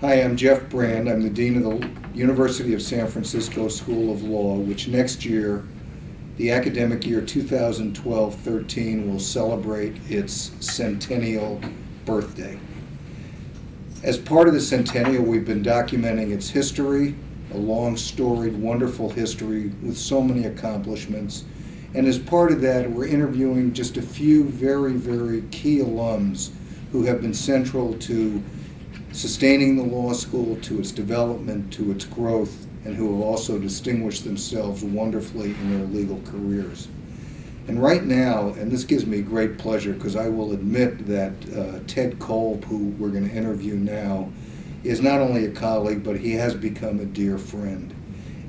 Hi, I'm Jeff Brand. I'm the Dean of the University of San Francisco School of Law, which next year, the academic year 2012-13, will celebrate its centennial birthday. As part of the centennial, we've been documenting its history, a long, storied, wonderful history with so many accomplishments. And as part of that, we're interviewing just a few very, very key alums who have been central to sustaining the law school, to its development, to its growth, and who have also distinguished themselves wonderfully in their legal careers. And right now, and this gives me great pleasure because I will admit that Ted Kolb, who we're going to interview now, is not only a colleague, but he has become a dear friend.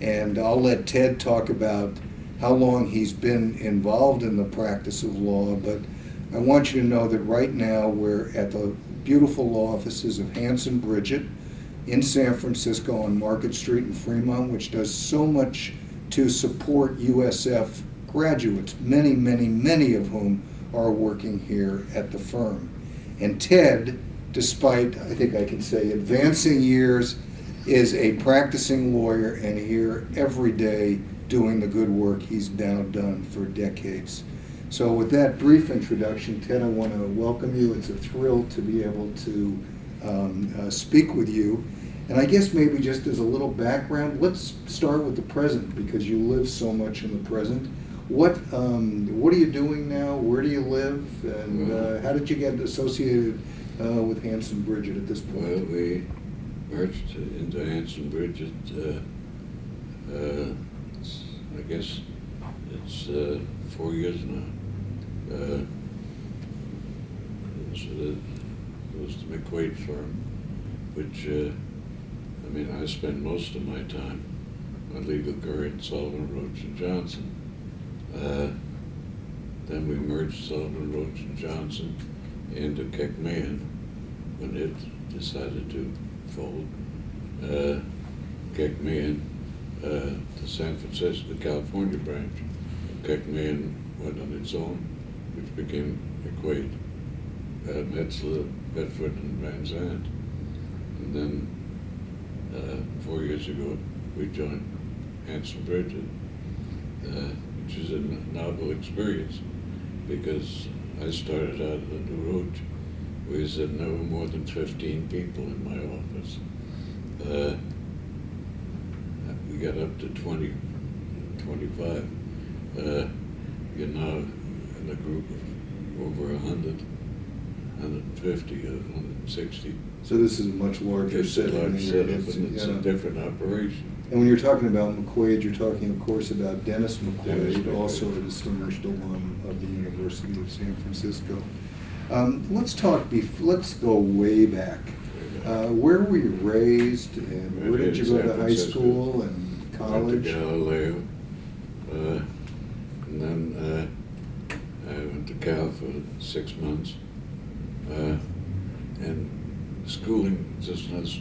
And I'll let Ted talk about how long he's been involved in the practice of law, but I want you to know that right now we're at the beautiful law offices of Hanson Bridget in San Francisco on Market Street in Fremont, which does so much to support USF graduates, many, many, many of whom are working here at the firm. And Ted, despite, I think I can say, advancing years, is a practicing lawyer and here every day doing the good work he's now done for decades. So with that brief introduction, Ted, I want to welcome you. It's a thrill to be able to speak with you. And I guess maybe just as a little background, let's start with the present because you live so much in the present. What are you doing now? Where do you live? And how did you get associated with Hanson Bridget at this point? Well, we merged into Hanson Bridget, I guess it's 4 years now. It was the McQuaid firm, which, I spend most of my time on legal career in Sullivan, Roach and Johnson. Then we merged Sullivan, Roach and Johnson into Keckman when it decided to fold. Keckman, the San Francisco, the California branch. Keckman went on its own, which became McQuaid, Metzler, Bedford, and Van Zandt. And then 4 years ago, we joined Hanson Bridget, which is a novel experience because I started out at the Roach. We said no more than 15 people in my office. We got up to 20, 25. You're now in a group of over 100, 150, 160. So this is a much larger setting. It's a large setup and it's a different operation. And when you're talking about McQuaid, you're talking, of course, about Dennis McQuaid, Dennis McQuaid, also a distinguished alum of the University of San Francisco. Let's go way back. Where were you raised, and where did you go to high school and college? Went to Galileo, and then I went to Cal for 6 months, and schooling just was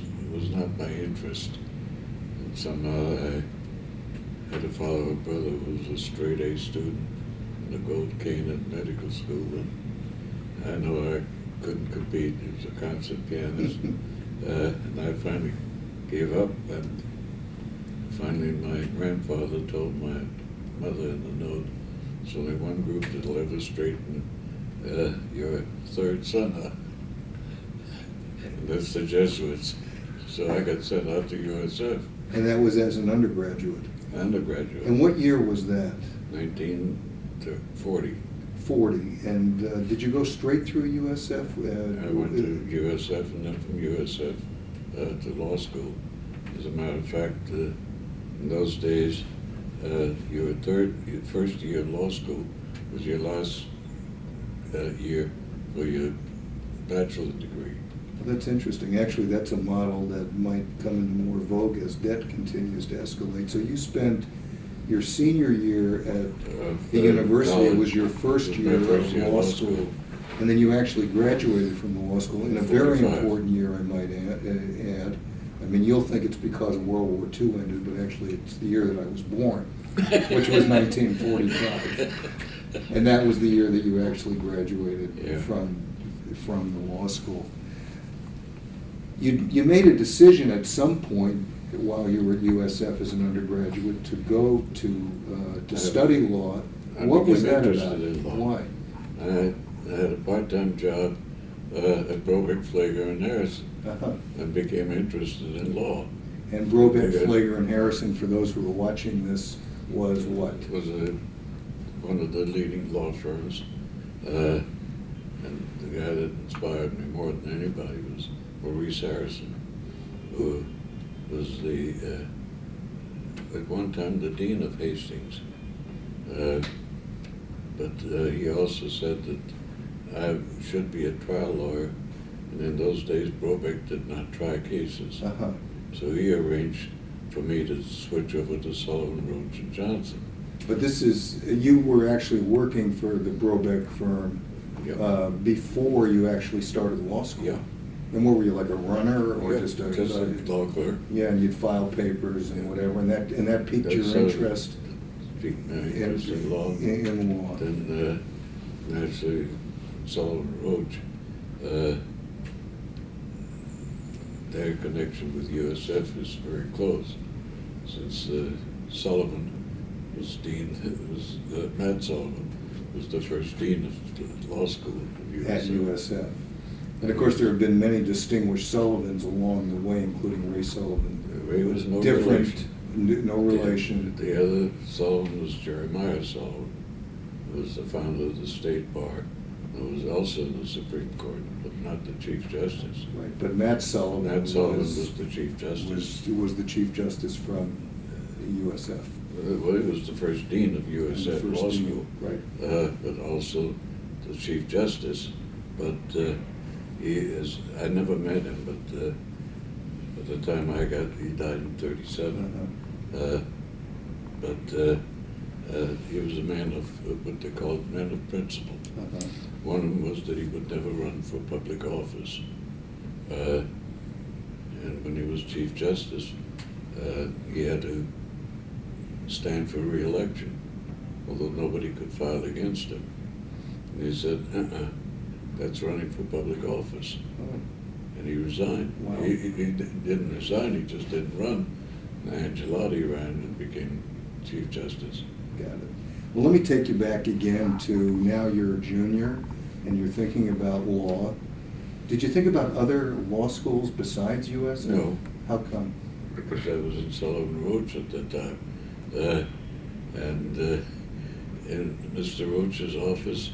not my interest. And somehow I had to follow a brother who was a straight A student and a gold cane at medical school, and I know I couldn't compete. He was a concert pianist. And I finally gave up, and finally my grandfather told my mother in the note, there's only one group that'll ever straighten your third son up, and that's the Jesuits. So I got sent out to USF. And that was as an undergraduate? Undergraduate. And what year was that? 1940. 40. And did you go straight through USF? I went to USF and then from USF to law school. As a matter of fact, in those days, your first year of law school was your last year for your bachelor degree. Well, that's interesting. Actually, that's a model that might come into more vogue as debt continues to escalate. So you spent your senior year at the university. College. It was your first year of law school. And then you actually graduated from the law school in a very 45. important year, I might add. I mean, you'll think it's because World War II ended, but actually it's the year that I was born, which was 1945. And that was the year that you actually graduated from the law school. You made a decision at some point while you were at USF as an undergraduate to go to study law. I What was became that interested about? in law. Why? I had a part-time job at Brobeck, Flager and Harrison, Uh-huh. and became interested in law. And Brobeck, Okay. Flager, and Harrison, for those who are watching this, was what? It was one of the leading law firms, and the guy that inspired me more than anybody was Maurice Harrison, who was at one time the dean of Hastings. But he also said that I should be a trial lawyer, and in those days Brobeck did not try cases. Uh-huh. So he arranged for me to switch over to Sullivan, Roach and Johnson. But you were actually working for the Brobeck firm Yeah. before you actually started law school? Yeah. And what were you, like a runner or Yeah, just a law clerk. Yeah, and you'd file papers and Yeah. whatever, and that piqued That's, your interest Piqued my interest in law. in law. Then naturally Sullivan Roach, their connection with USF is very close, since Sullivan was dean. Matt Sullivan was the first dean of the law school of At USF. USF. And of course, there have been many distinguished Sullivans along the way, including Ray Sullivan. Ray was no Different, relation. no relation. The other Sullivan was Jeremiah Sullivan, who was the founder of the State Bar, who was also in the Supreme Court, but not the Chief Justice. Right, but Matt Sullivan, Matt Sullivan was the Chief Justice. was the Chief Justice from the USF. Well, he was the first dean of And the USF first Law dean, School, right. but also the Chief Justice. But I never met him, but at the time he died in 37. Uh-huh. But he was a man of what they called men of principle. Uh-huh. One of them was that he would never run for public office. And when he was Chief Justice, he had to stand for re-election, although nobody could file against him. And he said, that's running for public office. Oh. And he resigned. Wow. He didn't resign, he just didn't run. And Angelotti ran and became Chief Justice. Got it. Well, let me take you back again to now you're a junior and you're thinking about law. Did you think about other law schools besides USF? No. How come? Because I was in Sullivan Roach at that time. And in Mr. Roach's office,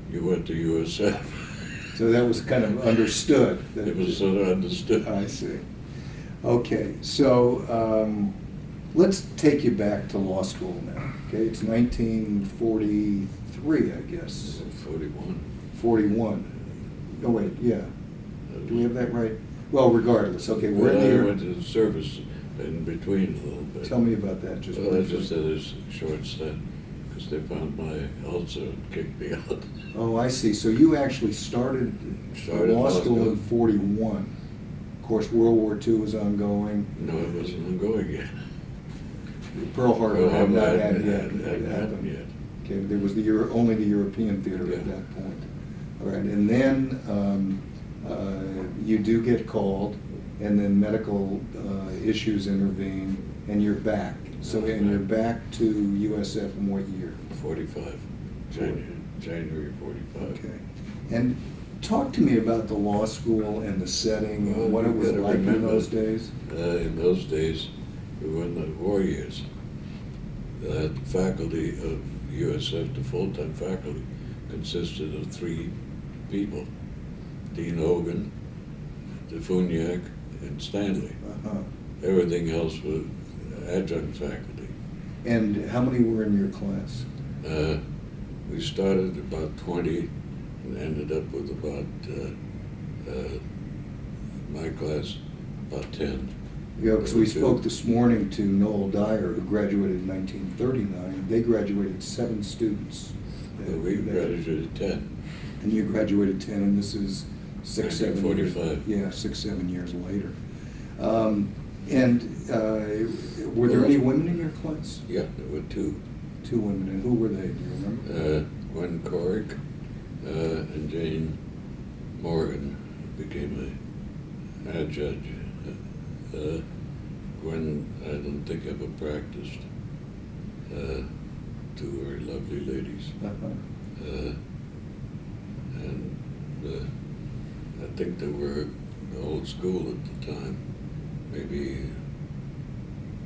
you went to USF. So that was kind of understood. It was sort of understood. I see. Okay, so let's take you back to law school now. Okay, it's 1943, I guess. 41. 41. Oh, wait, yeah. Do we have that right? Well, regardless, okay, we're in the Well, I year. went to the service in between a little bit. Tell me about that, just Well, I briefly. just had a short stint because they found my ulcer and kicked me out. Oh, I see. So you actually started law school in 41. Of course, World War II was ongoing. No, it wasn't ongoing yet. Pearl Harbor had not had hadn't yet. happened yet. Okay, there was only the European theater at Yeah. that point. All right, and then you do get called, and then medical issues intervene, and you're back. So, and you're back to USF in what year? 45. January 45. Okay. And talk to me about the law school and the setting, Well, and what it you was gotta like in remember, those days. In those days, we were in the war years. The faculty of USF, the full-time faculty, consisted of 3 people: Dean Hogan, DeFuniak, and Stanley. Uh-huh. Everything else was adjunct faculty. And how many were in your class? We started about 20 and ended up with about, my class, about 10. Yeah, because we spoke this morning to Noel Dyer, who graduated in 1939. They graduated 7 students. We graduated 10. And you graduated 10, and this is 6, 7 years. 1945. Yeah, 6, 7 years later. Were there any women in your class? Yeah, there were 2. 2 women, and who were they? Do you remember? Gwen Corrick and Jane Morgan became an judge. Gwen, I don't think ever practiced. Two very lovely ladies. Uh-huh. And I think they were the old school at the time. Maybe,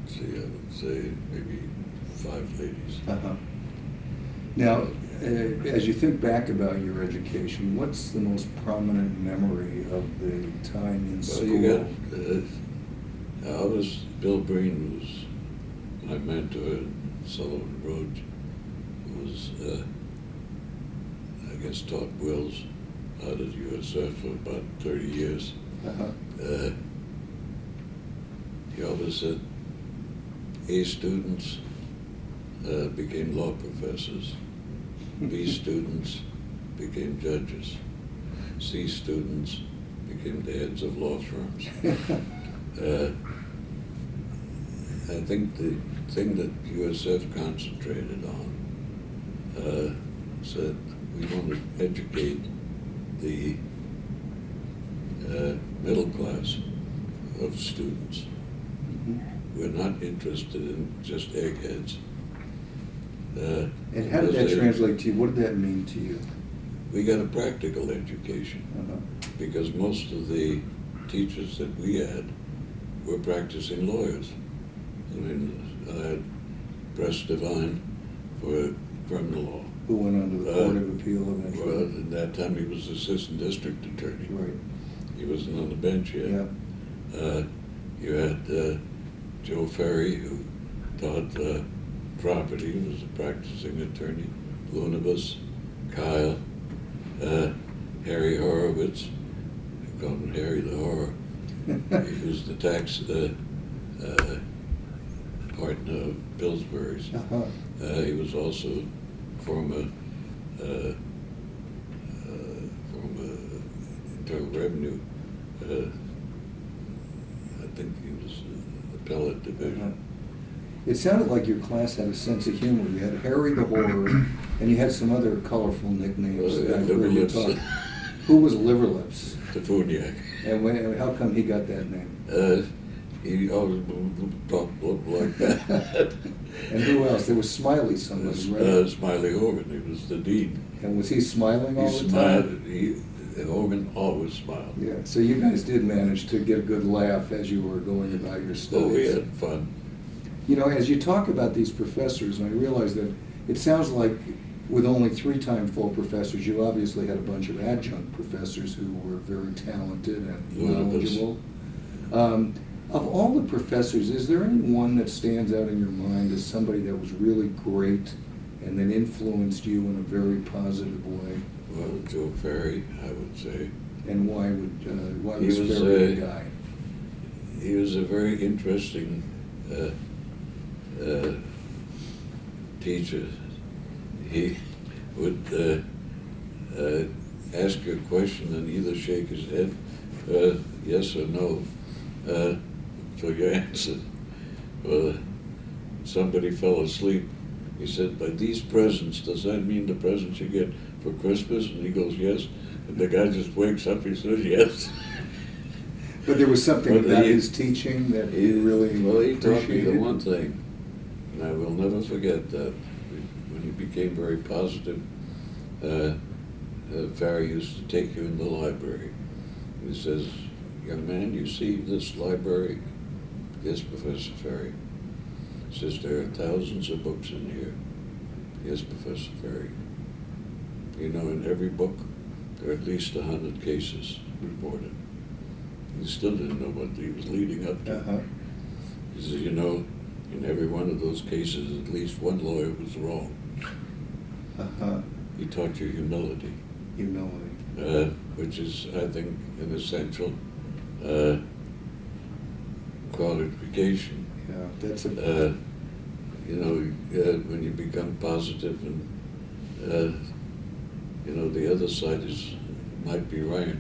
let's see, I would say maybe 5 ladies. Uh-huh. Now, as you think back about your education, what's the most prominent memory of the time in school? Well, Bill Breen was my mentor, Sullivan Road, who was, I guess, taught Wills out at USF for about 30 years. Uh-huh. He always said A students became law professors, B students became judges, C students became the heads of law firms. I think the thing that USF concentrated on said we want to educate the middle class of students. We're not interested in just eggheads. And how did that translate to you? What did that mean to you? We got a practical education because most of the teachers that we had were practicing lawyers. I mean, I had Press Devine for criminal law. Who went on to the Court of Appeal eventually? Well, at that time he was assistant district attorney. Right. He wasn't on the bench yet. Yeah. You had Joe Ferry, who taught property, he was a practicing attorney. Lunabus, Kyle, Harry Horowitz, we called him Harry the Horror. He was the tax partner of Pillsbury's. Uh-huh. He was also former Internal Revenue. I think he was appellate division. It sounded like your class had a sense of humor. You had Harry the Horror, and you had some other colorful nicknames. Liverlips. Who was Liverlips? Tafuniak. And how come he got that name? He always talked like that. And who else? There was Smiley somebody, right? Smiley Hogan, he was the dean. And was he smiling all the time? Hogan always smiled. Yeah, so you guys did manage to get a good laugh as you were going about your studies. Oh, we had fun. You know, as you talk about these professors, and I realize that it sounds like with only 3-time full professors, you obviously had a bunch of adjunct professors who were very talented and knowledgeable. Of all the professors, is there any one that stands out in your mind as somebody that was really great and that influenced you in a very positive way? Well, Joe Ferry, I would say. And why was Ferry a guy? He was a very interesting teacher. He would ask you a question and either shake his head, yes or no, for your answer. Well, somebody fell asleep. He said, by these presents, does that mean the presents you get for Christmas? And he goes, yes. And the guy just wakes up, he says, yes. But there was something about his teaching that he really Well, he taught me the appreciated. one thing, and I will never forget that. When he became very positive, Ferry used to take you in the library. He says, young man, you see this library? Yes, Professor Ferry. He says, there are thousands of books in here. Yes, Professor Ferry. You know, in every book, there are at least 100 cases reported. He still didn't know what he was leading up to. He says, you know, in every one of those cases, at least one lawyer was wrong. He taught you humility. Humility. Which is, I think, an essential qualification. Yeah, that's a... you know, when you become positive and, you know, the other side might be right.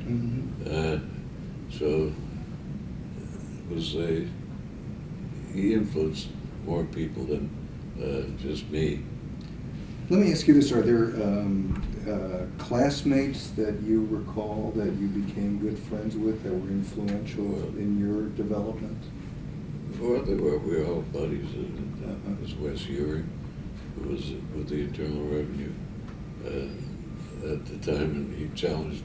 So it was he influenced more people than just me. Let me ask you this, are there classmates that you recall that you became good friends with that were influential in your development? Well, we were all buddies. It was Wes Uring, who was with the Internal Revenue at the time, and he challenged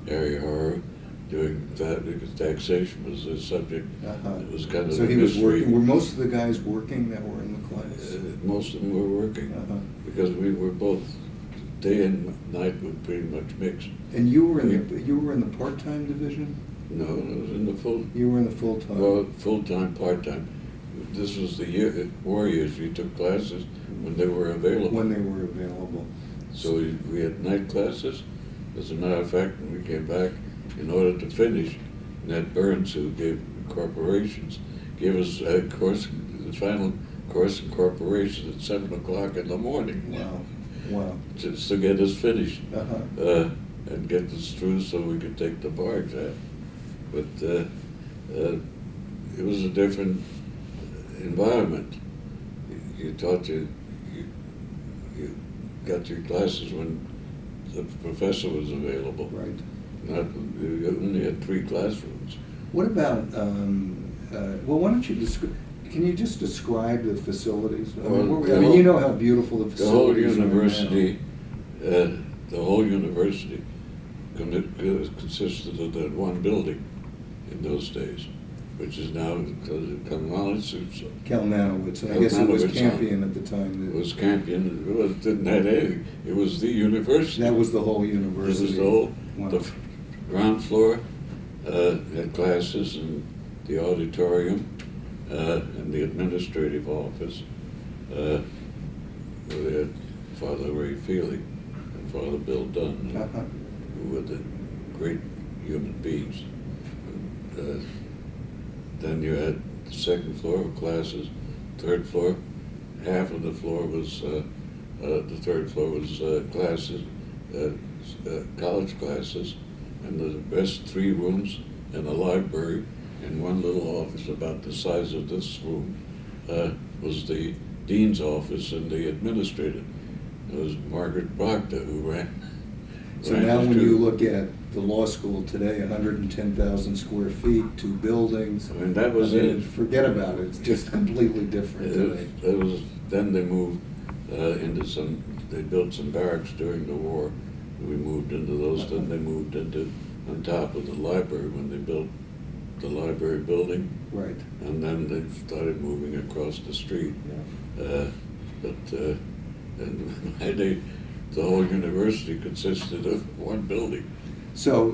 Harry Harrow doing that because taxation was a subject. It was kind of so a he was mystery. working. Were most of the guys working that were in the class? Most of them were working because we were both day and night were pretty much mixed. And you were in the part-time division? No, it was in the full. You were in the full-time. Well, full-time, part-time. This was the war years. We took classes when they were available. When they were available. So we had night classes. As a matter of fact, when we came back, in order to finish, Ned Burns, who gave corporations, gave us a course, the final course in corporations at 7 o'clock in the morning. Wow. Just to get us finished and get us through so we could take the bar exam. But it was a different environment. You got your classes when the professor was available. Right. You only had 3 classrooms. What about, well, why don't you can you just describe the facilities? You know how beautiful the facilities are. The whole university consisted of that one building in those days, which is now Kalmanowitz. Kalmanowitz, and I guess it was Campion at the time. It was Campion. It didn't have anything. It was the university. That was the whole university. It was the whole. The ground floor had classes and the auditorium and the administrative office. We had Father Ray Feely and Father Bill Dunn, who were the great human beings. Then you had the second floor of classes, third floor. Half of the floor was the third floor was classes, college classes, and the best 3 rooms and a library and one little office about the size of this room was the dean's office and the administrator. It was Margaret Proctor who ran. So now when you look at the law school today, 110,000 square feet, 2 buildings. I mean, that was it. Forget about it. It's just completely different today. Then they moved they built some barracks during the war. We moved into those. Then they moved into on top of the library when they built the library building. Right. And then they started moving across the street. Yeah. And the whole university consisted of one building. So,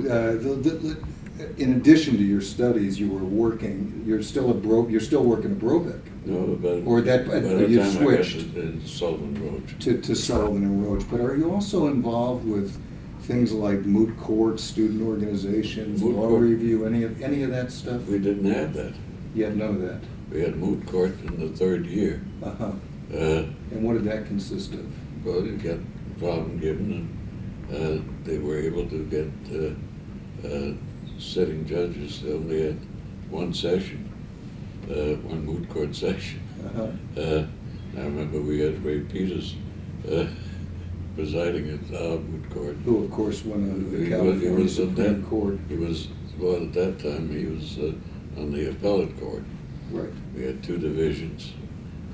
in addition to your studies, you were working. You're still working at Brobeck. No, but or that by the you time switched I got to Sullivan Roach. To Sullivan and Roach. But are you also involved with things like moot courts, student organizations, law review, any of that stuff? We didn't have that. You had none of that. We had moot court in the 3rd year. And what did that consist of? Well, you got a problem given, and they were able to get sitting judges. They only had one session, one moot court session. I remember we had Ray Peters presiding at our moot court. Who, of course, went on to the California Supreme Court. He was, well, at that time, he was on the appellate court. Right. We had 2 divisions.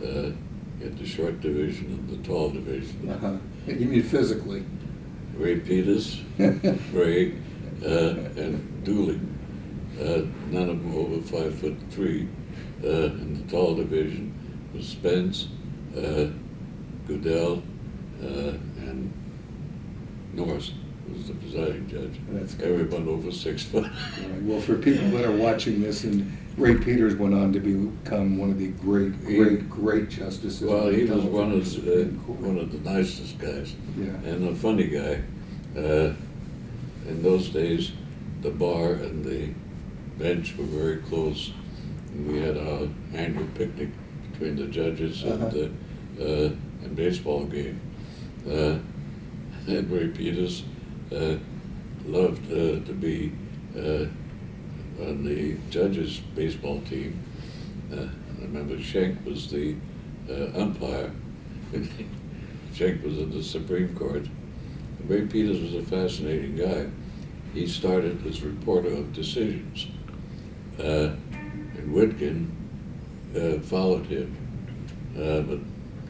You had the short division and the tall division. You mean physically? Ray Peters, Ray, and Dooley. None of them over 5'3". In the tall division was Spence, Goodell, and Norris was the presiding judge. That's good. Everyone over 6 foot. Right. Well, for people that are watching this, and Ray Peters went on to become one of the great justices. Well, he was one of the nicest guys, and a funny guy. In those days, the bar and the bench were very close. And we had our annual picnic between the judges and baseball game. And Ray Peters loved to be on the judges' baseball team. I remember Schenck was the umpire. Schenck was in the Supreme Court. Ray Peters was a fascinating guy. He started as reporter of decisions, and Whitkin followed him. But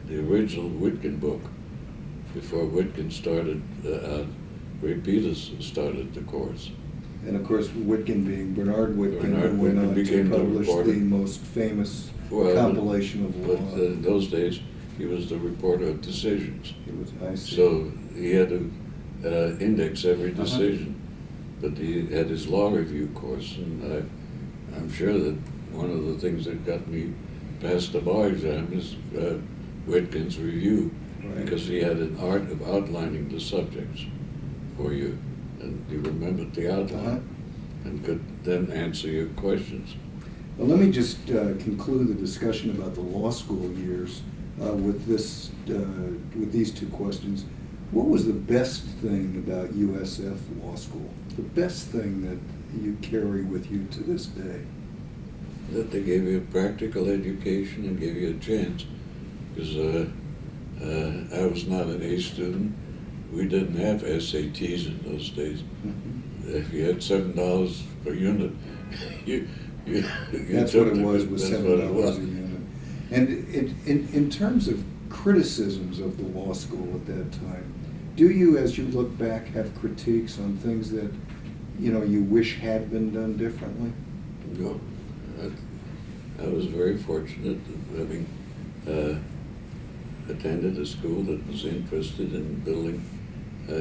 the original Whitkin book, before Whitkin started Ray Peters started the course. And of course, Whitkin being Bernard Whitkin, Bernard who went Whitkin on to became the publish reporter. the most famous Well, compilation of law. But in those days, he was the reporter of decisions. It was, I see. So he had to index every Uh-huh. decision. But he had his law review course, and I'm sure that one of the things that got me past the bar exam is Whitkin's review, Right. because he had an art of outlining the subjects for you, and you remembered the outline, Uh-huh. and could then answer your questions. Well, let me just conclude the discussion about the law school years with these two questions. What was the best thing about USF Law School? The best thing that you carry with you to this day? That they gave you a practical education and gave you a chance, because I was not an A student. We didn't have SATs in those days. Mm-hmm. If you had $7 per unit, you That's took what it was, was that's $7 what it was. a unit. And in terms of criticisms of the law school at that time, do you, as you look back, have critiques on things that, you wish had been done differently? No, I was very fortunate of having attended a school that was interested in building,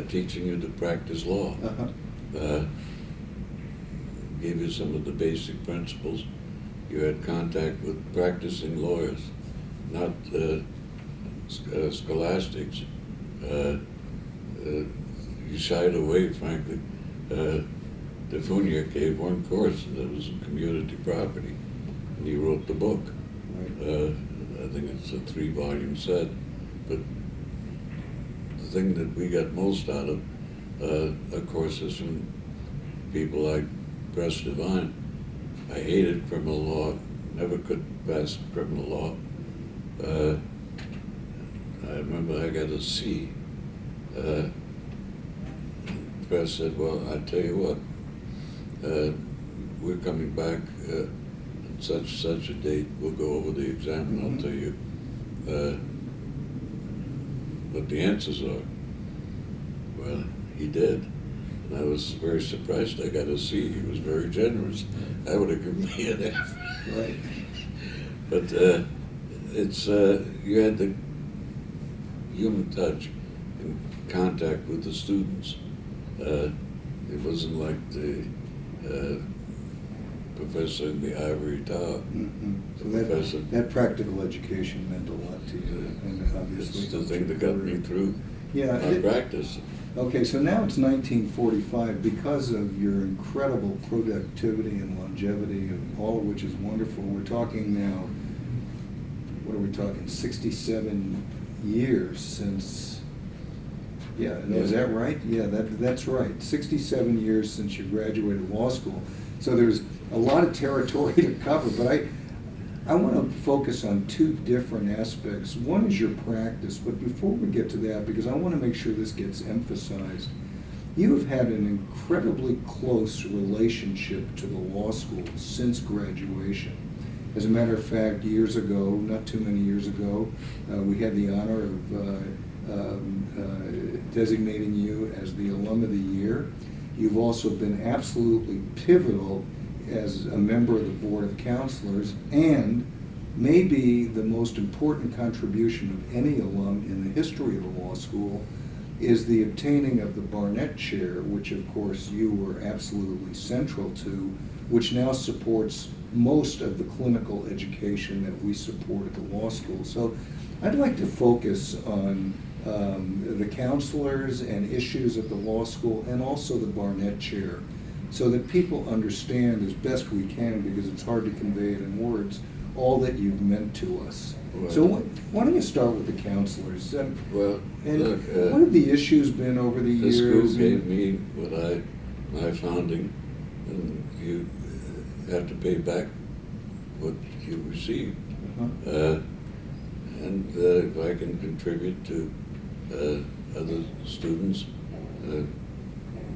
teaching you to practice law. Uh-huh. Gave you some of the basic principles. You had contact with practicing lawyers, not scholastics. You shied away, frankly. DeFunier gave one course that was in community property, and he wrote the book. Right. I think it's a 3-volume set, but the thing that we got most out of course, is from people like Press Devine. I hated criminal law, never could pass criminal law. I remember I got a C. Press said, well, I tell you what, we're coming back on such a date, we'll go over the exam and I'll tell you what the answers are. Well, he did. And I was very surprised I got a C. He was very generous. I would have given me an F. Right. But it's you had the human touch and contact with the students. It wasn't like the professor in the ivory tower. Mm-hmm. So Professor. that practical education meant a lot to you, and obviously. It's the thing that got me through my practice. Okay, so now it's 1945. Because of your incredible productivity and longevity, and all of which is wonderful, we're talking now, what are we talking, 67 years since, is that right? Yeah, that's right. 67 years since you graduated law school. So there's a lot of territory to cover, but I want to focus on two different aspects. One is your practice, but before we get to that, because I want to make sure this gets emphasized, you have had an incredibly close relationship to the law school since graduation. As a matter of fact, years ago, not too many years ago, we had the honor of designating you as the Alum of the Year. You've also been absolutely pivotal as a member of the Board of Counselors, and maybe the most important contribution of any alum in the history of the law school is the obtaining of the Barnett Chair, which of course you were absolutely central to, which now supports most of the clinical education that we support at the law school. So I'd like to focus on the counselors and issues at the law school, and also the Barnett Chair, so that people understand as best we can, because it's hard to convey it in words, all that you've meant to us. Well, So why don't you start with the counselors? Well, And look, what have the issues been over the the years? school gave me what my founding, and you have to pay back what you received. Uh-huh. And if I can contribute to other students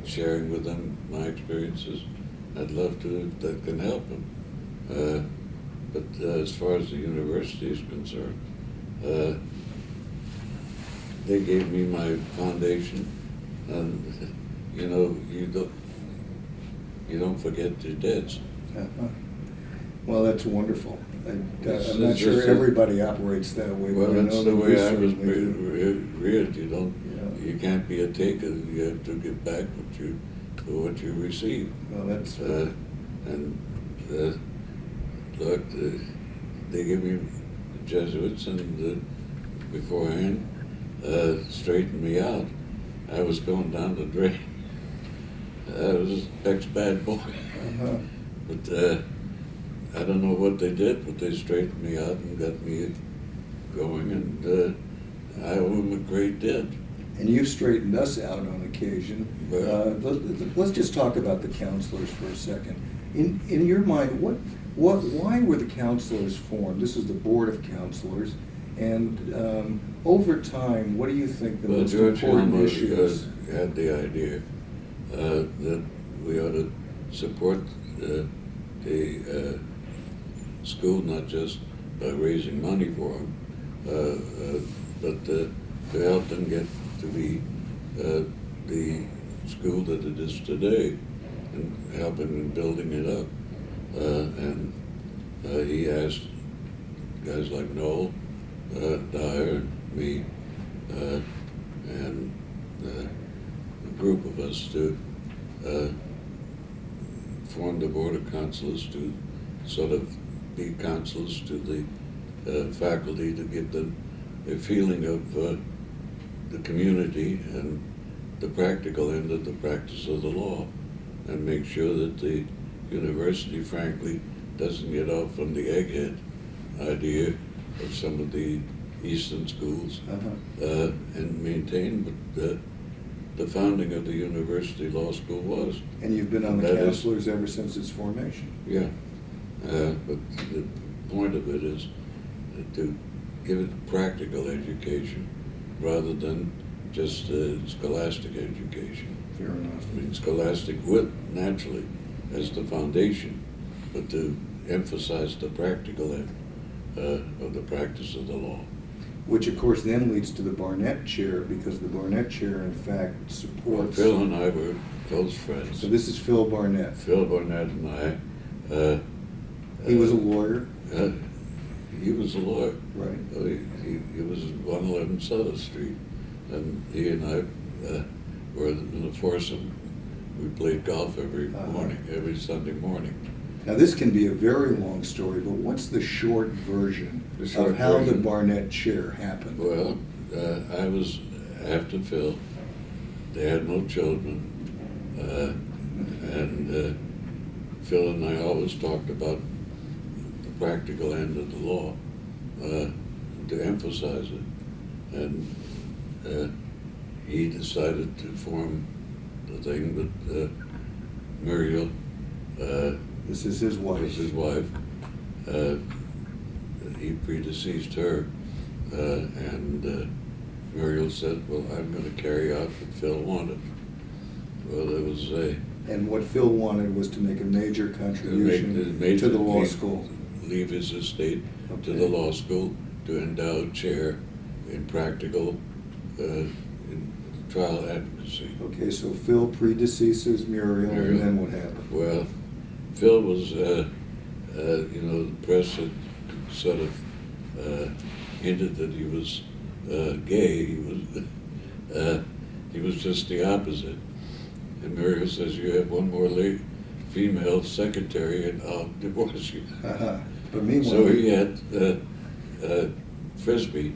sharing with them my experiences. I'd love to if that can help them. But as far as the university is concerned, they gave me my foundation, and you don't forget your debts. Uh-huh. Well, that's wonderful. I'm It's not sure just everybody operates that way. Well, but I that's know the that way we I was certainly do. reared. You don't, Yeah. you can't be a taker. You have to give back what you receive. Well, that's And look, they give me the Jesuits, and beforehand straightened me out. I was going down the drain. I was an ex-bad boy. uh-huh. But I don't know what they did, but they straightened me out and got me going, and I owe them a great debt. And you've straightened us out on occasion. Well- Let's just talk about the counselors for a second. In your mind, why were the counselors formed? This is the Board of Counselors, and over time, what do you think the Well, most George important Helmer issues? had the idea that we ought to support the school, not just by raising money for them, but to help them get to be the school that it is today, and helping in building it up. And he asked guys like Noel, Dyer, me, and a group of us to form the Board of Counselors to sort of be counselors to the faculty, to give them a feeling of the community and the practical end of the practice of the law, and make sure that the university, frankly, doesn't get off on the egghead idea of some of the Eastern schools, Uh-huh. and maintain what the founding of the University Law School was. And you've been on the That is- counselors ever since its formation. Yeah, but the point of it is to give it practical education rather than just scholastic education. Fair enough. I mean, scholastic with, naturally, as the foundation, but to emphasize the practical end of the practice of the law. Which of course then leads to the Barnett Chair, because the Barnett Chair in fact supports. Phil and I were close friends. So this is Phil Barnett. Phil Barnett and I. He was a lawyer, He was a lawyer. right? He was 111 Sutter Street, and he and I were in a foursome. We played golf every morning, every Sunday morning. Now this can be a very long story, but what's the short version The short of how the version? Barnett Chair happened? Well, I was after Phil. They had no children, and Phil and I always talked about the practical end of the law, to emphasize it. And he decided to form the thing, but Muriel, This is his wife. was his wife. He predeceased her, and Muriel said, "Well, I'm going to carry out what Phil wanted." Well, there was And what Phil wanted was to make a major contribution to the law school. leave his estate to Okay. the law school to endow chair in practical in trial advocacy. Okay, so Phil predeceases Muriel, and Muriel. then what happened? Well, Phil was, the press had sort of hinted that he was gay. He was just the opposite. And Muriel says, "You have one more female secretary, and I'll divorce you." Uh-huh. But meanwhile. So he had Frisbee,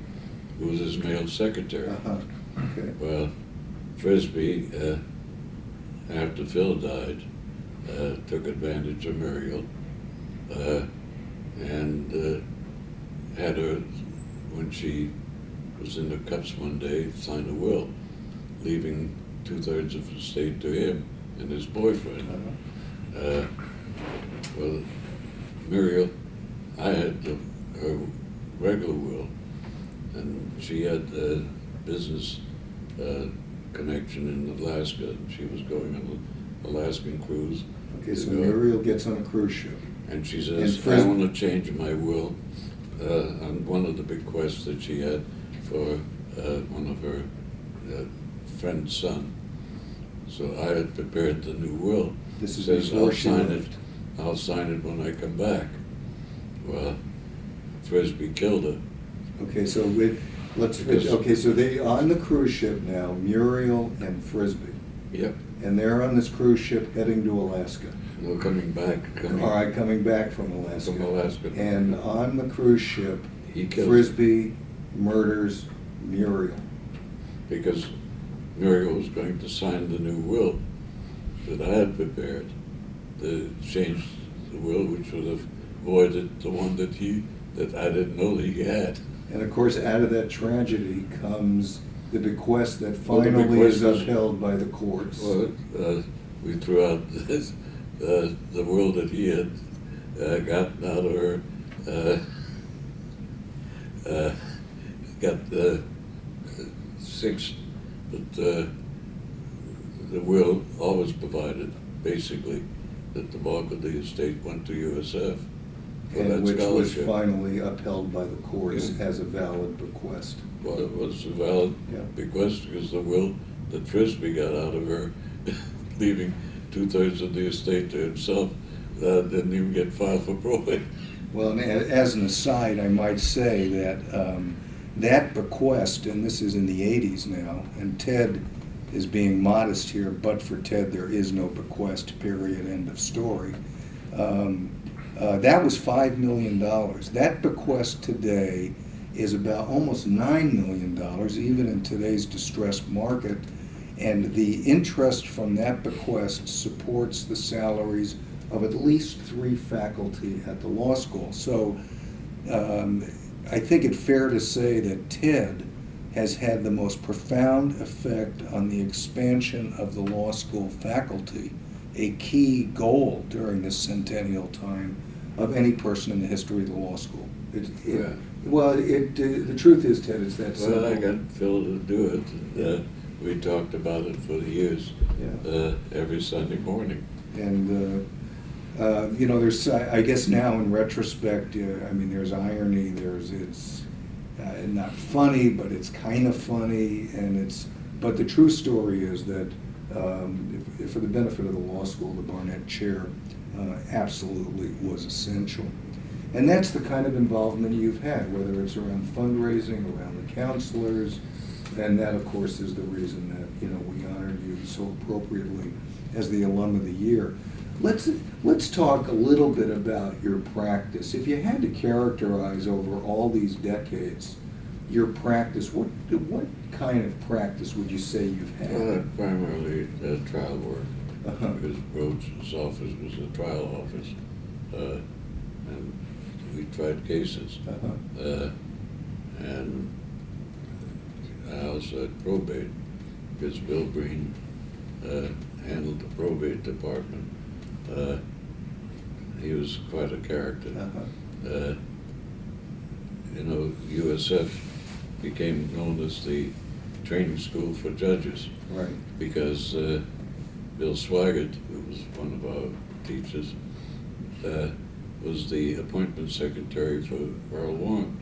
who was his male secretary. Uh-huh. Okay. Well, Frisbee, after Phil died, took advantage of Muriel, and had her, when she was in the cups one day, sign a will, leaving 2/3 of the estate to him and his boyfriend. Uh-huh. Well, Muriel, I had her regular will, and she had business connection in Alaska. She was going on an Alaskan cruise. Okay, so Muriel gets on a cruise ship. And she says, I want to change my will on one of the bequests that she had for one of her friend's son. So I had prepared the new will. This is says, before she left. I'll sign it when I come back. Well, Frisbee killed her. Okay, so so they on the cruise ship now, Muriel and Frisbee. Yep. And they're on this cruise ship heading to Alaska. No, coming back. Coming back from Alaska. From Alaska. And on the cruise ship, He killed Frisbee murders Muriel. Because Muriel was going to sign the new will that I had prepared to change the will, which would have voided the one that I didn't know that he had. And of course, out of that tragedy comes the bequest that finally is upheld by the courts. Well, we threw out the will that he had gotten out of her, got six, but the will always provided, basically, that the bulk of the estate went to USF. And which was finally upheld by the courts as a valid bequest. Well, it was a valid bequest because the will that Frisbee got out of her, leaving 2/3 of the estate to himself, didn't even get filed for probate. Well, and as an aside, I might say that that bequest, and this is in the 80s now, and Ted is being modest here, but for Ted there is no bequest, period, end of story. That was $5 million. That bequest today is about almost $9 million, even in today's distressed market. And the interest from that bequest supports the salaries of at least 3 faculty at the law school. So I think it's fair to say that Ted has had the most profound effect on the expansion of the law school faculty, a key goal during this centennial time of any person in the history of the law school. The truth is, Ted, it's that simple. Well, I got Phil to do it. And, we talked about it for years, every Sunday morning. And, there's, I guess now in retrospect, there's irony, it's not funny, but it's kind of funny, but the true story is that, if for the benefit of the law school, the Barnett chair absolutely was essential. And that's the kind of involvement you've had, whether it's around fundraising, around the counselors, and that, of course, is the reason that, we honored you so appropriately as the Alum of the Year. Let's talk a little bit about your practice. If you had to characterize over all these decades your practice, what kind of practice would you say you've had? Primarily trial work, because Rhodes' office was a trial office, and we tried cases. And I also had probate, because Bill Breen handled the probate department. He was quite a character. USF became known as the training school for judges. Right. Because Bill Swaggart, who was one of our teachers, was the appointment secretary for Earl Warren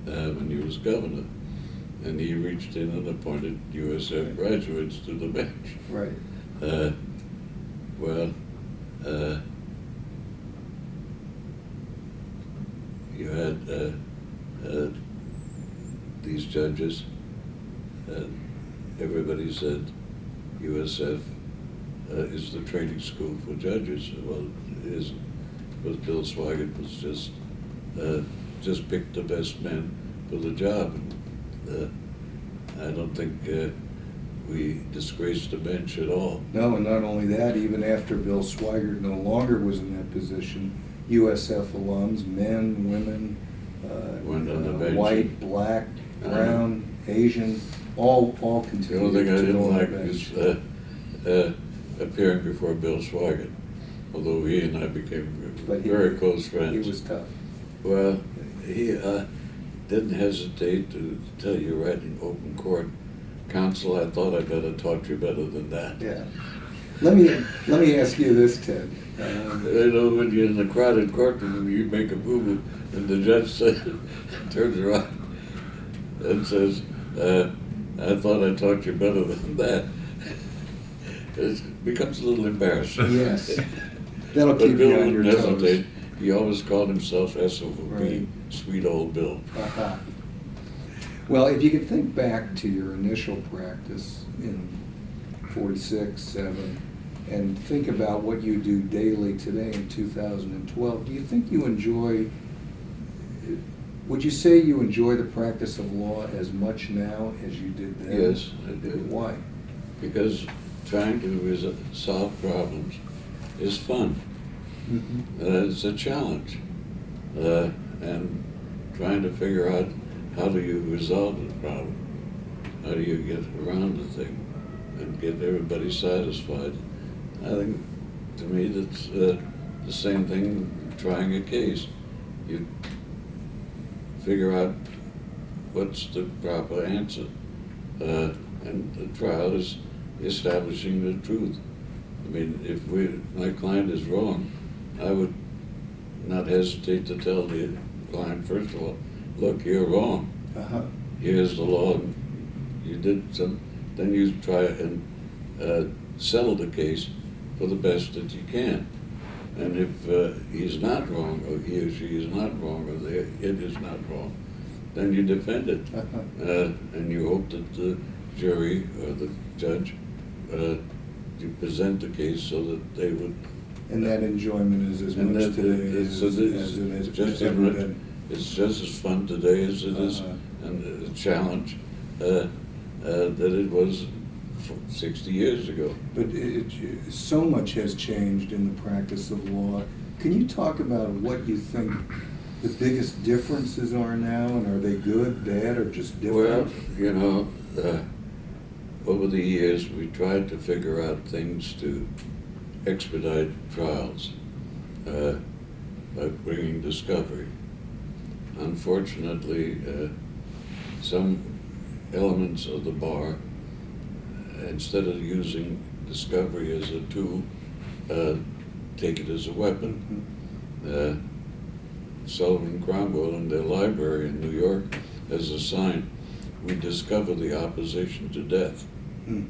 when he was governor. And he reached in and appointed USF graduates to the bench. Right. You had these judges, and everybody said USF is the training school for judges. Well, it isn't. But Bill Swaggart was just picked the best men for the job. I don't think we disgraced the bench at all. No, and not only that, even after Bill Swaggart no longer was in that position, USF alums, men, women, went on the bench. White, black, brown, Asian, all continued. The only thing I didn't like was appearing before Bill Swaggart, although he and I became very close friends. He was tough. Well, he didn't hesitate to tell you right in open court counsel, I thought I better taught you better than that. Yeah. Let me ask you this, Ted. You know, when you're in a crowded courtroom, you make a boo-boo, and the judge turns around and says, I thought I taught you better than that. It becomes a little embarrassing. Yes. That'll But keep Bill you on your wouldn't toes. hesitate. He always called himself SOB, Right. Sweet Old Bill. Uh-huh. Well, if you could think back to your initial practice in 46, 7, and think about what you do daily today in 2012, do you think you would you say you enjoy the practice of law as much now as you did then? Yes, I do. Why? Because trying to solve problems is fun. Mhm. It's a challenge. And trying to figure out how do you resolve the problem? How do you get around the thing and get everybody satisfied? I think, to me, that's the same thing trying a case. You figure out what's the proper answer. And the trial is establishing the truth. I mean, if my client is wrong, I would not hesitate to tell the client, first of all, look, you're wrong. Uh-huh. Here's the law. And you did some, then you try and settle the case for the best that you can. And if he's not wrong, or he or she is not wrong, or it is not wrong, then you defend it. Uh-huh. And you hope that the jury or the judge, you present the case so that they would. And that enjoyment is as And much that today it's- as so it that has it's just as ever much- been. It's just as fun today as it is, Uh-huh. and a challenge that it was 60 years ago. But so much has changed in the practice of law. Can you talk about what you think the biggest differences are now, and are they good, bad, or just Well, different? you know, over the years, we tried to figure out things to expedite trials by bringing discovery. Unfortunately, some elements of the bar, instead of using discovery as a tool, take it as a weapon. Mhm. Sullivan Cromwell in their library in New York has a sign, "We discover the opposition to death." Hmm.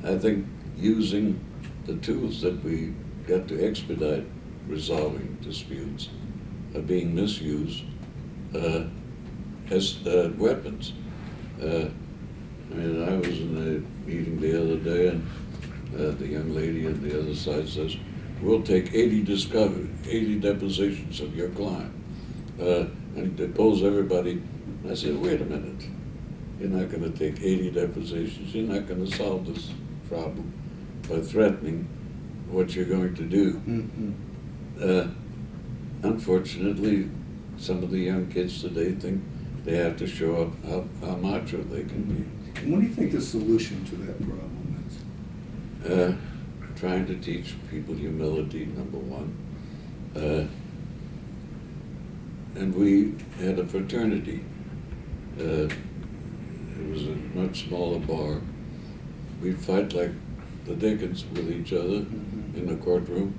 I think using the tools that we got to expedite resolving disputes are being misused as weapons. I mean, I was in a meeting the other day, and the young lady on the other side says, "We'll take 80 depositions of your client," and depose everybody. And I said, "Wait a minute. You're not going to take 80 depositions. You're not going to solve this problem by threatening what you're going to do." Mhm. Unfortunately, some of the young kids today think they have to show up how macho they can be. And what do you think the solution to that problem is? Trying to teach people humility, number one. And we had a fraternity. It was a much smaller bar. We'd fight like the Dickens with each other Mhm. in the courtroom,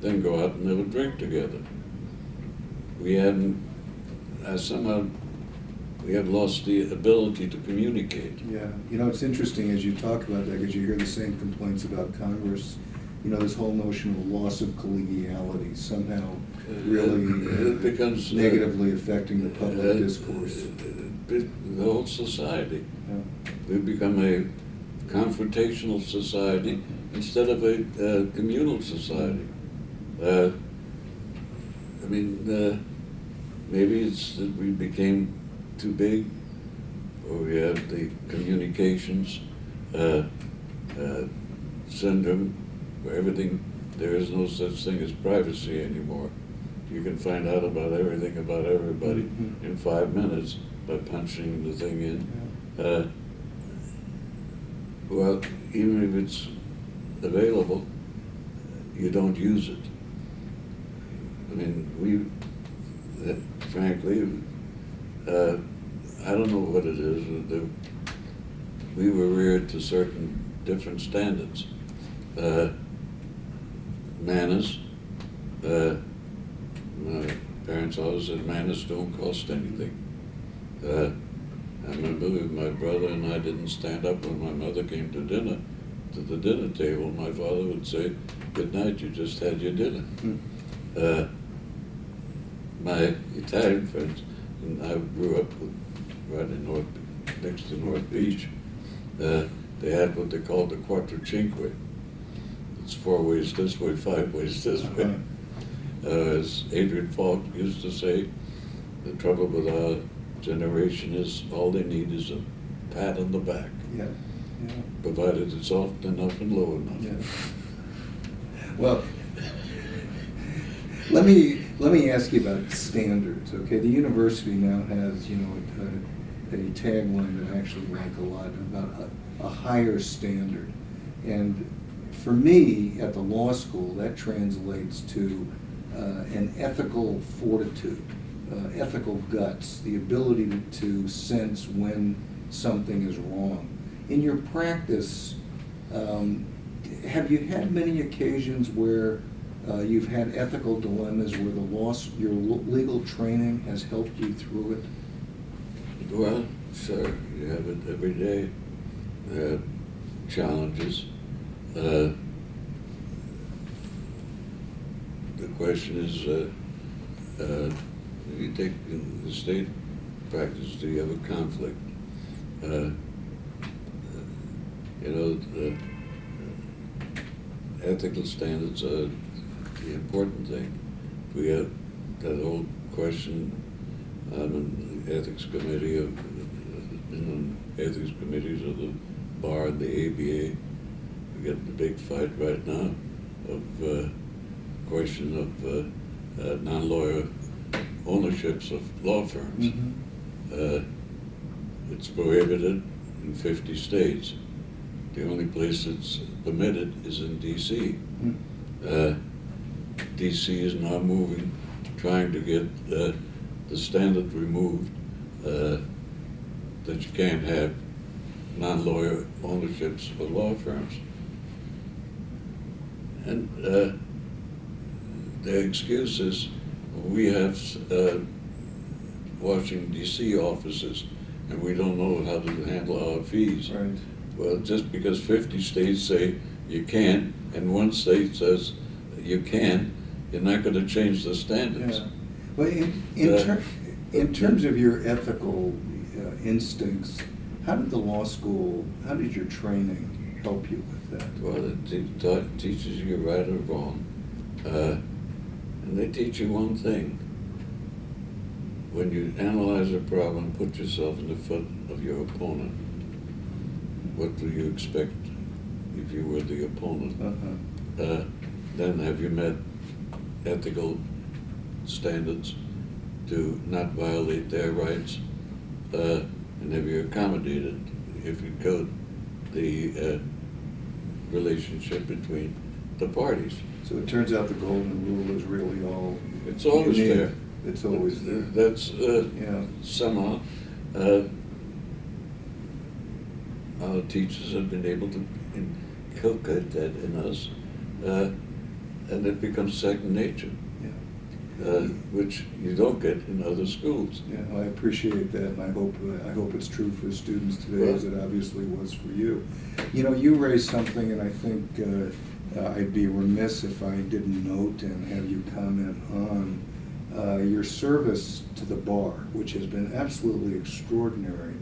then go out and have a drink together. We hadn't, somehow, we had lost the ability to communicate. Yeah, you know, it's interesting as you talk about that, because you hear the same complaints about Congress. You know, this whole notion of loss of collegiality somehow really It becomes negatively affecting the public discourse. The whole society. Yeah. We've become a confrontational society instead of a communal society. I mean, maybe it's that we became too big, or we have the communications syndrome, where there is no such thing as privacy anymore. You can find out about everything about everybody Mhm. in 5 minutes by punching the thing in. Yeah. Well, even if it's available, you don't use it. I mean, frankly, I don't know what it is. we were reared to certain different standards. Manners, my parents always said manners don't cost anything. I remember my brother and I didn't stand up when my mother came to the dinner table. My father would say, "Good night, you just had your dinner." My Italian friends, and I grew up right in next to North Beach. They had what they called the Quattro Cinque. It's 4 ways this way, 5 ways this way. As Adrian Falk used to say, the trouble with our generation is all they need is a pat on the back. Yeah. Yeah. Provided it's soft enough and low enough. Yeah. Well, let me ask you about standards. Okay, the university now has a tagline that actually rank a lot about a higher standard, and for me at the law school that translates to an ethical fortitude, ethical guts, the ability to sense when something is wrong. In your practice, have you had many occasions where you've had ethical dilemmas where your legal training has helped you through it? Well, sure, you have it every day. Challenges. The question is, you take in the state practice, do you have a conflict? The ethical standards are the important thing. We have that old question. I'm in the ethics committee ethics committees of the bar and the ABA. We got the big fight right now of question of non-lawyer ownerships of law firms. Mm-hmm. It's prohibited in 50 states. The only place it's permitted is in D.C. Mm-hmm. D.C. is now moving, trying to get the standard removed that you can't have non-lawyer ownerships of law firms. And the excuse is we have Washington, D.C. offices, and we don't know how to handle our fees. Right. Well, just because 50 states say you can't, and one state says you can, you're not going to change the standards. Yeah. Well, in terms of your ethical instincts, how did your training help you with that? Well, it teaches you right or wrong. And they teach you one thing. When you analyze a problem, put yourself in the foot of your opponent. What do you expect if you were the opponent? Uh-huh. Then have you met ethical standards to not violate their rights? And have you accommodated, if you could, the relationship between the parties? So it turns out the golden rule is really all It's always you need. there. It's always there. That's Yeah. somehow our teachers have been able to inculcate that in us, and it becomes second nature, Yeah. which you don't get in other schools. Yeah, I appreciate that, and I hope it's true for students today, as it obviously was for you. You raised something, and I think I'd be remiss if I didn't note and have you comment on your service to the bar, which has been absolutely extraordinary.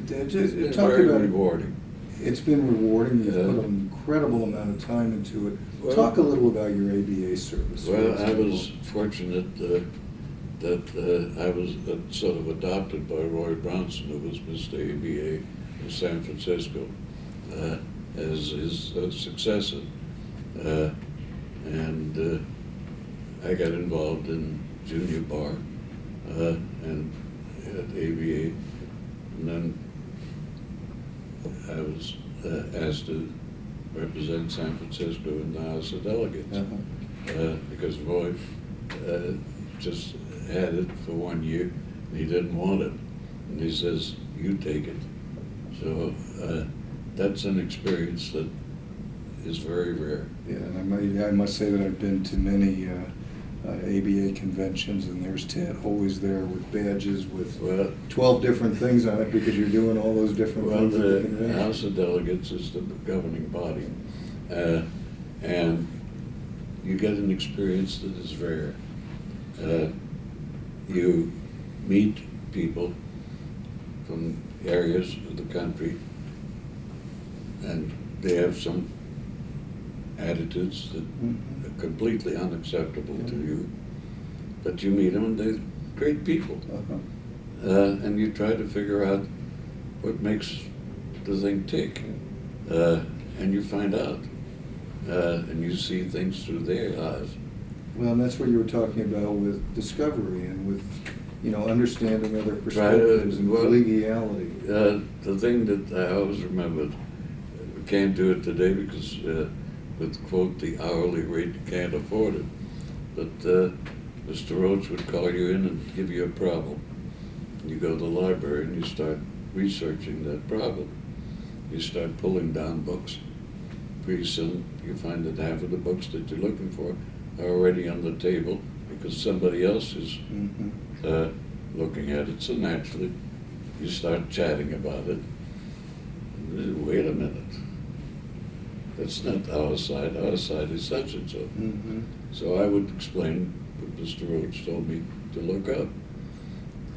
It's been Talk very about rewarding. It's been rewarding. You've Yeah. put an incredible amount of time into it. Well- Talk a little about your ABA service. for Well, I example. was fortunate that I was sort of adopted by Roy Bronson, who was Mr. ABA in San Francisco, as his successor. And I got involved in junior bar and at ABA. And then I was asked to represent San Francisco in the House of Delegates. Uh-huh. Because Roy just had it for 1 year, and he didn't want it. And he says, "You take it." So that's an experience that is very rare. Yeah, and I must say that I've been to many ABA conventions, and there's Ted always there with badges with Well, 12 different things on it because you're doing all those different well, things at the the convention. House of Delegates is the governing body, and you get an experience that is rare. You meet people from areas of the country, and they have some attitudes that are completely unacceptable to you, but you meet them and they're great people. And you try to figure out what makes the thing tick, and you find out, and you see things through their eyes. Well, and that's what you were talking about with discovery and with, understanding other Try to- perspectives and well, collegiality. The thing that I always remembered, we can't do it today because with quote, the hourly rate, you can't afford it. But Mr. Roach would call you in and give you a problem. You go to the library and you start researching that problem. You start pulling down books. Pretty soon you find that half of the books that you're looking for are already on the table because somebody else is looking at it. So naturally you start chatting about it. Wait a minute. That's not our side. Our side is such and so. So I would explain what Mr. Roach told me to look up.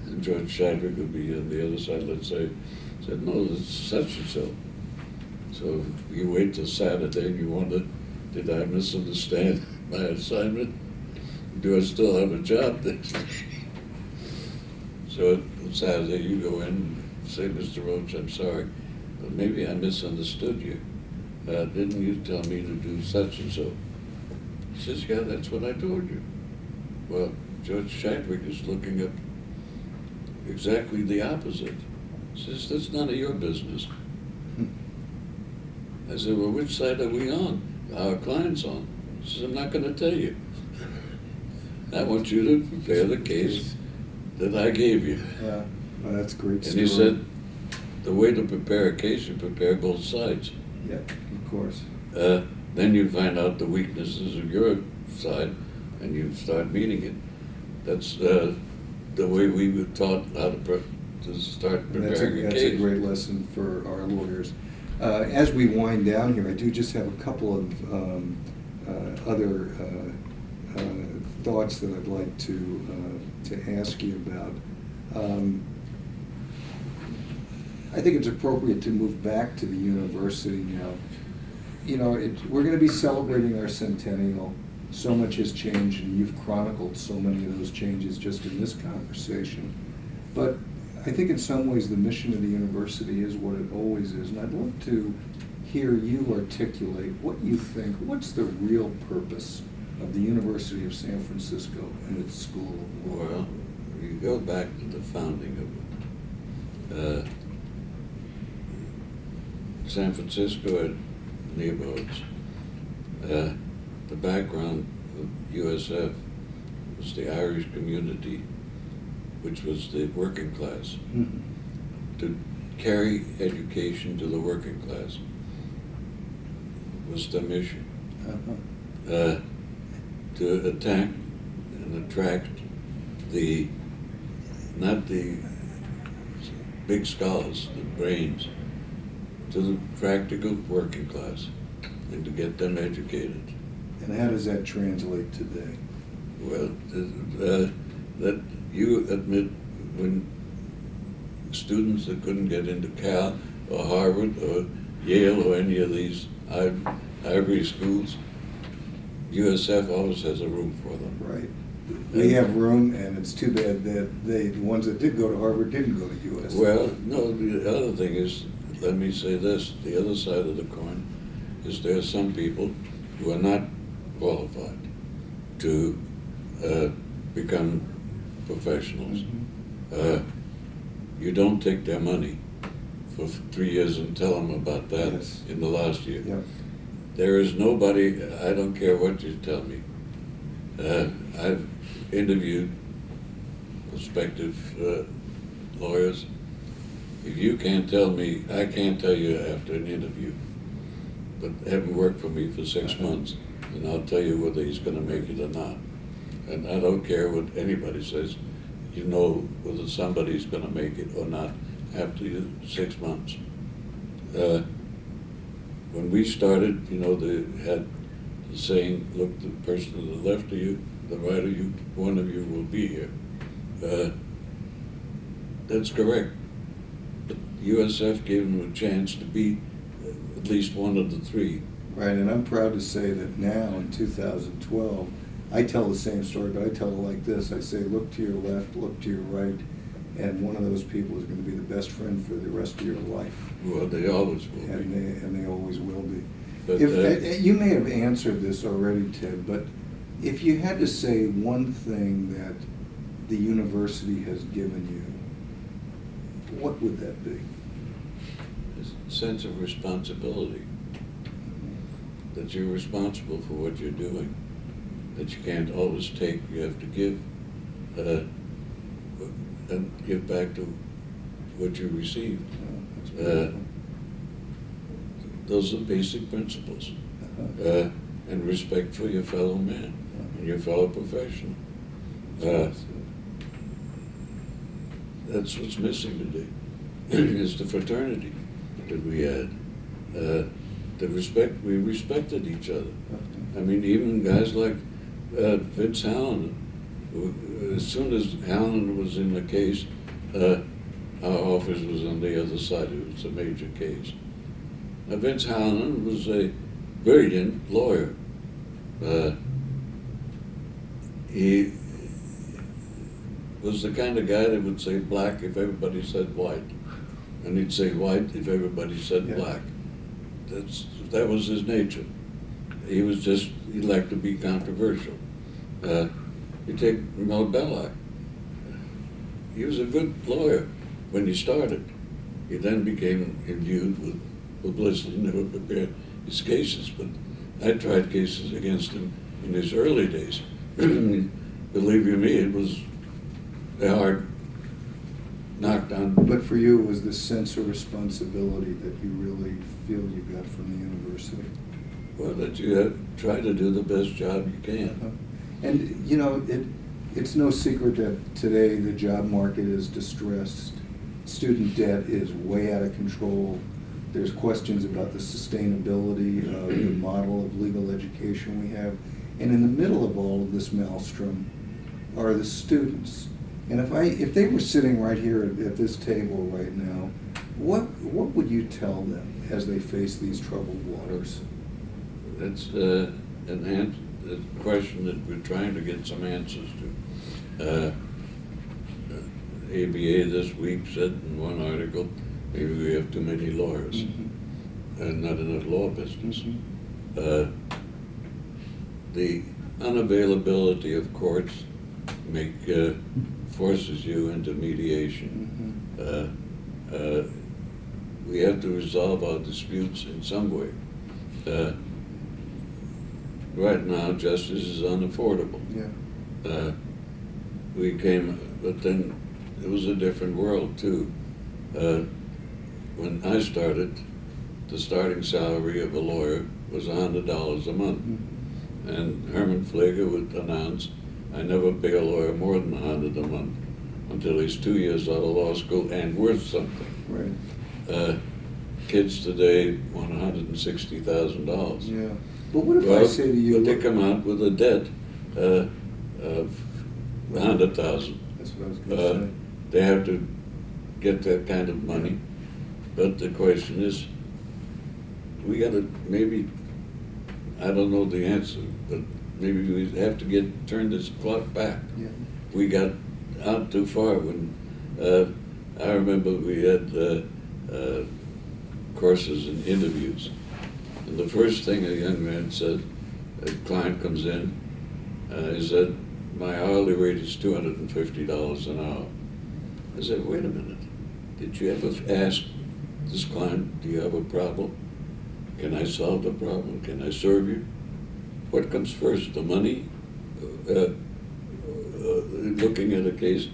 And George Chadwick would be on the other side, let's say, said, no, it's such and so. So you wait till Saturday and you wonder, did I misunderstand my assignment? Do I still have a job next week? So on Saturday you go in and say, Mr. Roach, I'm sorry, but maybe I misunderstood you. Didn't you tell me to do such and so? He says, yeah, that's what I told you. Well, George Chadwick is looking up exactly the opposite. He says, that's none of your business. I said, well, which side are we on? Our client's on. He says, I'm not going to tell you. I want you to prepare the case that I gave you. Yeah, well, that's a great And story. he said, the way to prepare a case, you prepare both sides. Yeah, of course. Then you find out the weaknesses of your side, and you start meeting it. That's the way we were taught how to start And preparing a that's case. a great lesson for our lawyers. As we wind down here, I do just have a couple of other thoughts that I'd like to ask you about. I think it's appropriate to move back to the university now. We're going to be celebrating our centennial. So much has changed, and you've chronicled so many of those changes just in this conversation. But I think in some ways the mission of the university is what it always is, and I'd love to hear you articulate what you think, what's the real purpose of the University of San Francisco and its School of Law? Well, you go back to the founding of it. San Francisco had neighborhoods. The background of USF was the Irish community, which was the working class. To carry education to the working class was the mission. To attack and attract not the big scholars, the brains, to the practical working class, and to get them educated. And how does that translate today? Well, that you admit when students that couldn't get into Cal or Harvard or Yale or any of these Ivy schools, USF always has a room for them. Right. We have room, and it's too bad that the ones that did go to Harvard didn't go to USF. Well, no, the other thing is, let me say this, the other side of the coin is there are some people who are not qualified to become professionals. You don't take their money for 3 years and tell them about that Yes. in the last year. Yep. There is nobody, I don't care what you tell me. I've interviewed prospective lawyers If you can't tell me, I can't tell you after an interview, but having worked for me for 6 months, and I'll tell you whether he's gonna make it or not. And I don't care what anybody says, you know whether somebody's gonna make it or not after 6 months. When we started, you know, they had the saying, look, the person to the left of you, the right of you, one of you will be here. That's correct. But USF gave them a chance to be at least one of the three. Right, and I'm proud to say that now in 2012, I tell the same story, but I tell it like this. I say, look to your left, look to your right, and one of those people is going to be the best friend for the rest of your life. Well, they always will be. And they always will be. But, You may have answered this already, Ted, but if you had to say one thing that the university has given you, what would that be? a sense of responsibility, that you're responsible for what you're doing, that you can't always take, you have to give, and give back to what you received. That's beautiful. Those are basic principles. Uh-huh. And respect for your fellow man and your fellow professional. That's what's missing today, is the fraternity that we had. The respect, we respected each other. I mean, even guys like Vince Hallonen, as soon as Hallonen was in the case, our office was on the other side. It was a major case. Now, Vince Hallonen was a brilliant lawyer. He was the kind of guy that would say black if everybody said white, and he'd say white if everybody said black. That was his nature. He liked to be controversial. You take Mel Belloc. He was a good lawyer when he started. He then became imbued with publicity, never prepared his cases, but I tried cases against him in his early days. Believe you me, it was a hard knockdown. But for you, it was this sense of responsibility that you really feel you got from the university. Well, that you try to do the best job you can. And, you know, it's no secret that today the job market is distressed. Student debt is way out of control. There's questions about the sustainability of the model of legal education we have. And in the middle of all of this maelstrom are the students. And if they were sitting right here at this table right now, what would you tell them as they face these troubled waters? That's a question that we're trying to get some answers to. ABA this week said in one article, maybe we have too many lawyers and not enough law business. The unavailability of courts forces you into mediation. We have to resolve our disputes in some way. Right now, justice is unaffordable. But then it was a different world too. When I started, the starting salary of a lawyer was $100 a month. And Herman Pfleger would announce, I never pay a lawyer more than $100 a month until he's 2 years out of law school and worth something. Right. Kids today want $160,000. Yeah. But what if I say to you... But they come out with a debt of $100,000. That's what I was going to say. They have to get that kind of money. But the question is, we got to maybe, I don't know the answer, but maybe we have to turn this clock back. Yeah. We got out too far when, I remember we had courses and interviews. And the first thing a young man said, a client comes in, is that my hourly rate is $250 an hour. I said, wait a minute, did you ever ask this client, do you have a problem? Can I solve the problem? Can I serve you? What comes first, the money? Looking at a case,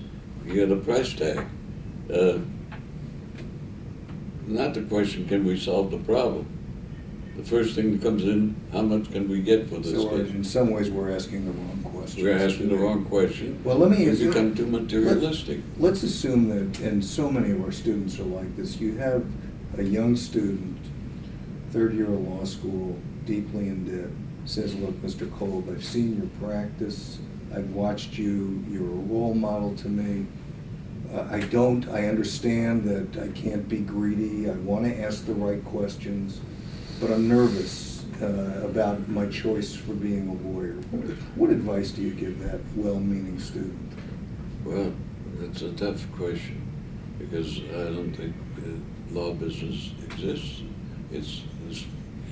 you get a price tag. not the question, can we solve the problem? The first thing that comes in, how much can we get for this So kid? in some ways, we're asking the wrong question. We're asking the wrong question. Well, let me. We become too materialistic. Let's assume that, and so many of our students are like this, you have a young student, third year of law school, deeply in debt, says, look, Mr. Kolb, I've seen your practice, I've watched you, you're a role model to me. I understand that I can't be greedy, I want to ask the right questions, but I'm nervous about my choice for being a lawyer. What advice do you give that well-meaning student? Well, it's a tough question because I don't think law business exists. It's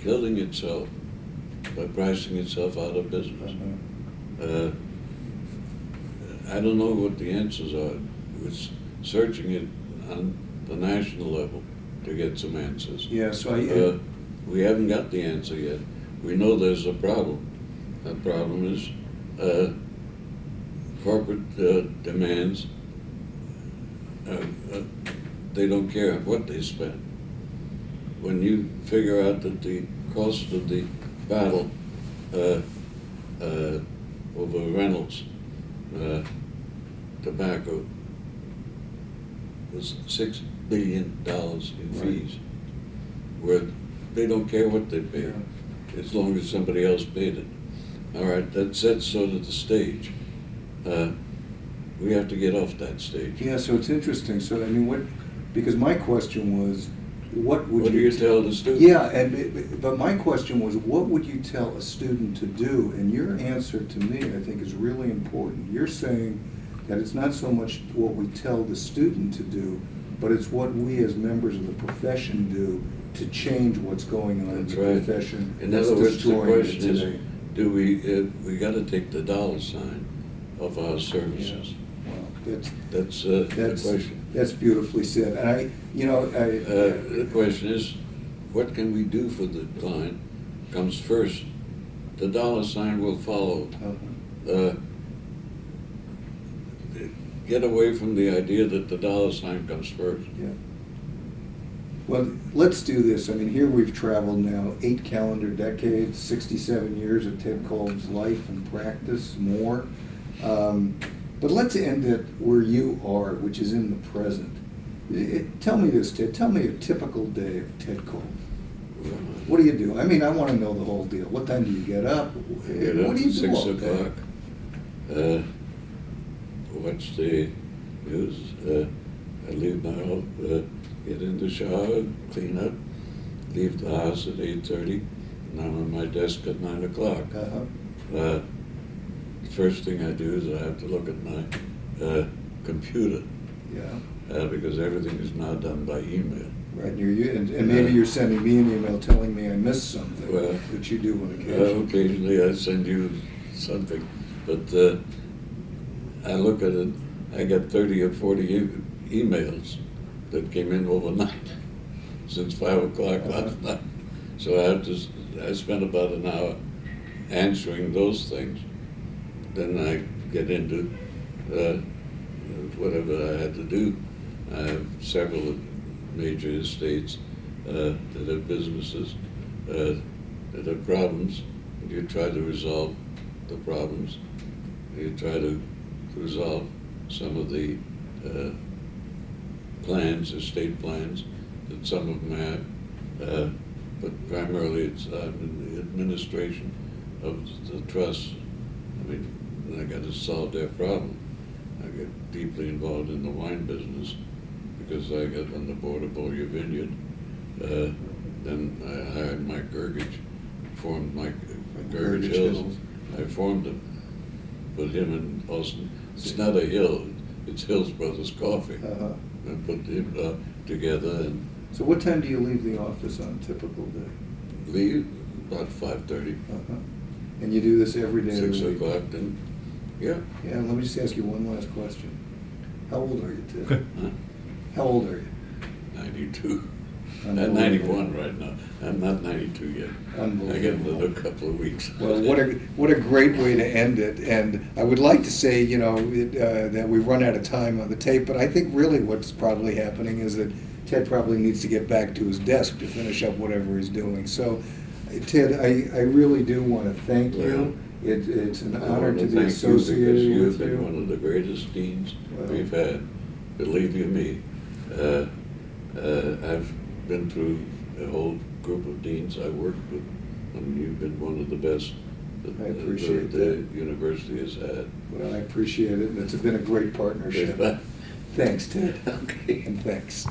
killing itself by pricing itself out of business. I don't know what the answers are. It's searching it on the national level to get some answers. Yeah, so we haven't got the answer yet. We know there's a problem. That problem is corporate demands. They don't care what they spend. When you figure out that the cost of the battle over Reynolds tobacco was $6 billion in fees, where they don't care what they pay, as long as somebody else paid it. All right, that sets sort of the stage. We have to get off that stage. Yeah, so it's interesting. So, I mean, because my question was, what would What do you tell the student? Yeah, but my question was, what would you tell a student to do? And your answer to me, I think, is really important. You're saying that it's not so much what we tell the student to do, but it's what we as members of the profession do to change what's going on in the profession. In other words, the question is, do we got to take the dollar sign of our services? Yeah. Well, that's the question. That's beautifully said. And the question is, what can we do for the client comes first. The dollar sign will follow. Get away from the idea that the dollar sign comes first. Yeah. Well, let's do this. I mean, here we've traveled now 8 calendar decades, 67 years of Ted Kolb's life and practice, more. But let's end it where you are, which is in the present. Tell me this, Ted. Tell me a typical day of Ted Kolb. What do you do? I mean, I want to know the whole deal. What time do you get up? What do you do 6 all day? o'clock. Watch the news. I leave my house, get in the shower, clean up, leave the house at 8:30, and I'm on my desk at 9 o'clock. The first thing I do is I have to look at my computer. Yeah. Because everything is now done by email. Right, and maybe you're sending me an email telling me I missed something, which you do on occasion. Occasionally I send you something, but I look at it, I got 30 or 40 emails that came in overnight since 5 o'clock last night. So I spent about an hour answering those things. Then I get into whatever I had to do. I have several major estates that have businesses that have problems. You try to resolve the problems. You try to resolve some of the plans, estate plans, that some of them have. But primarily it's in the administration of the trust. I mean, I got to solve their problem. I get deeply involved in the wine business because I got on the board of Beaulieu Vineyard. Then I hired Mike Gergich, formed Mike Gergich Hills. I formed him, put him in Austin. It's not a hill, it's Hills Brothers Coffee. I put him together. And so what time do you leave the office on a typical day? Leave about 5:30. And you do this every day? 6 o'clock, then, yeah. Yeah, let me just ask you one last question. How old are you, Ted? How old are you? 92. I'm 91 right now. I'm not 92 yet. I get another couple of weeks. Well, what a great way to end it. And I would like to say, that we've run out of time on the tape, but I think really what's probably happening is that Ted probably needs to get back to his desk to finish up whatever he's doing. So, Ted, I really do want to thank you. It's an honor to be associated with You've been you. one of the greatest deans Well, we've had. Believe you me, I've been through a whole group of deans I worked with, and you've been one of the best that I appreciate the university has had. Well, I appreciate it, and it's been a great partnership. Thanks, Ted. Okay. And thanks.